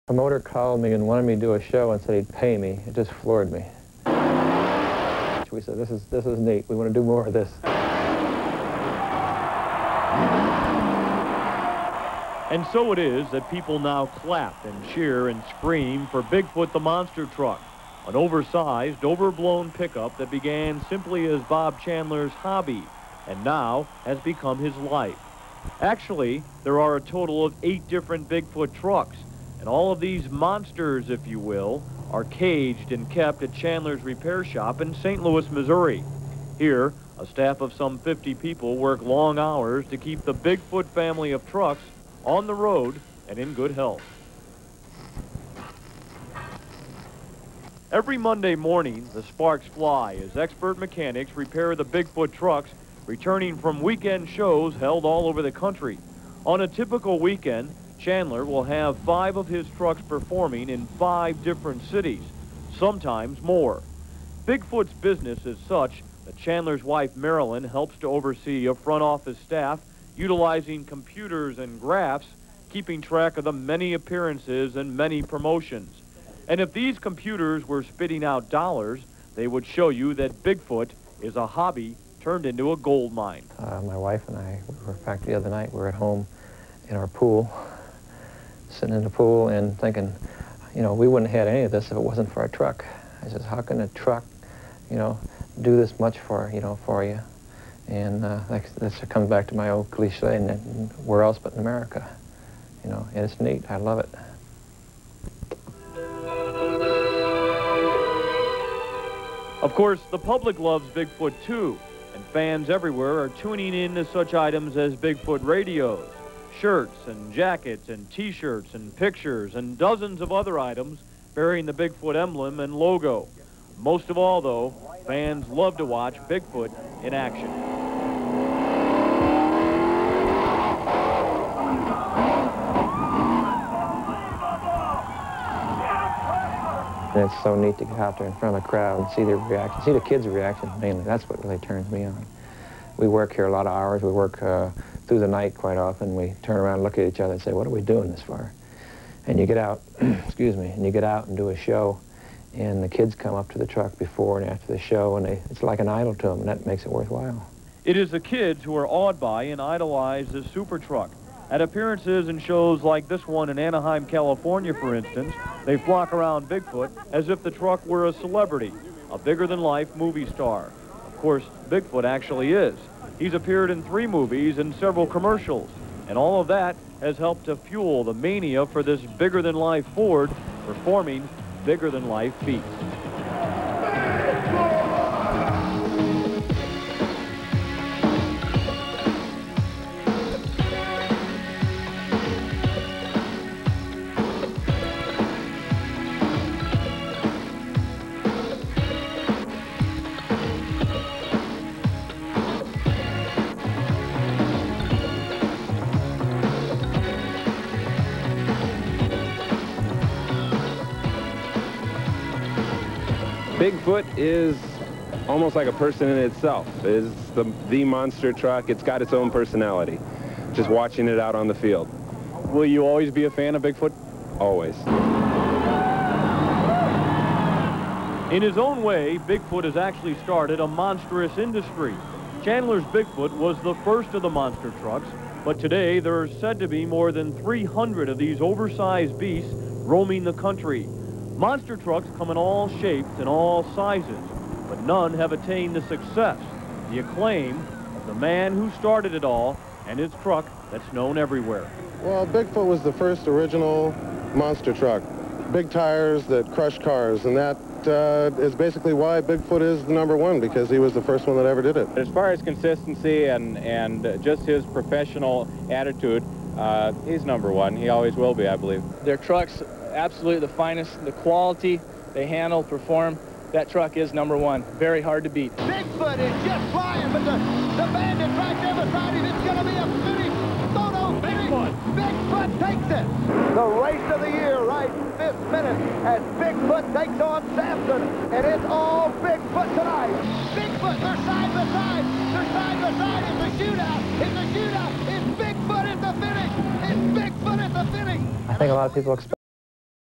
Promoter called me and wanted me to do a show and said he'd pay me. It just floored me. We said, this is neat. We want to do more of this. And so it is that people now clap and cheer and scream for Bigfoot the monster truck, an oversized, overblown pickup that began simply as Bob Chandler's hobby and now has become his life. Actually, there are a total of 8 different Bigfoot trucks, and all of these monsters, if you will, are caged and kept at Chandler's repair shop in St. Louis, Missouri. Here, a staff of some 50 people work long hours to keep the Bigfoot family of trucks on the road and in good health. Every Monday morning, the sparks fly as expert mechanics repair the Bigfoot trucks returning from weekend shows held all over the country. On a typical weekend, Chandler will have 5 of his trucks performing in 5 different cities, sometimes more. Bigfoot's business is such that Chandler's wife, Marilyn, helps to oversee a front office staff utilizing computers and graphs, keeping track of the many appearances and many promotions. And if these computers were spitting out dollars, they would show you that Bigfoot is a hobby turned into a gold mine. My wife and I were, in fact, the other night, we were at home in our pool, sitting in the pool and thinking, you know, we wouldn't have had any of this if it wasn't for a truck. I says, how can a truck, you know, do this much for, you know, for you? And like, this comes back to my old cliche, and where else but in America, you know, and it's neat. I love it. Of course, the public loves Bigfoot too, and fans everywhere are tuning in to such items as Bigfoot radios, shirts and jackets and t-shirts and pictures and dozens of other items bearing the Bigfoot emblem and logo. Most of all, though, fans love to watch Bigfoot in action. And it's so neat to get out there in front of a crowd and see their reaction, see the kids' reaction mainly. That's what really turns me on. We work here a lot of hours. We work through the night quite often. We turn around and look at each other and say, what are we doing this for? And you get out, excuse me, and you get out and do a show, and the kids come up to the truck before and after the show, and it's like an idol to them, and that makes it worthwhile. It is the kids who are awed by and idolize this super truck. At appearances in shows like this one in Anaheim, California, for instance, they flock around Bigfoot as if the truck were a celebrity, a bigger-than-life movie star. Of course, Bigfoot actually is. He's appeared in 3 movies and several commercials, and all of that has helped to fuel the mania for this bigger-than-life Ford performing bigger-than-life feats. Bigfoot is almost like a person in itself. It's the monster truck. It's got its own personality. Just watching it out on the field. Will you always be a fan of Bigfoot? Always. In his own way, Bigfoot has actually started a monstrous industry. Chandler's Bigfoot was the first of the monster trucks, but today there are said to be more than 300 of these oversized beasts roaming the country. Monster trucks come in all shapes and all sizes, but none have attained the success, the acclaim of the man who started it all and his truck that's known everywhere. Well, Bigfoot was the first original monster truck. Big tires that crush cars, and that is basically why Bigfoot is the #1, because he was the first one that ever did it. As far as consistency and just his professional attitude, he's #1. He always will be, I believe. Their trucks, absolutely the finest, the quality they handle, perform. That truck is #1. Very hard to beat. Bigfoot is just flying, but the bandit's right there beside him. It's going to be a finish. Photo finish. Bigfoot takes it. The race of the year right this minute as Bigfoot takes on Samson, and it's all Bigfoot tonight. Bigfoot, they're side by side. They're side by side. It's a shootout. It's a shootout. It's Bigfoot at the finish. It's Bigfoot at the finish. I think a lot of people expect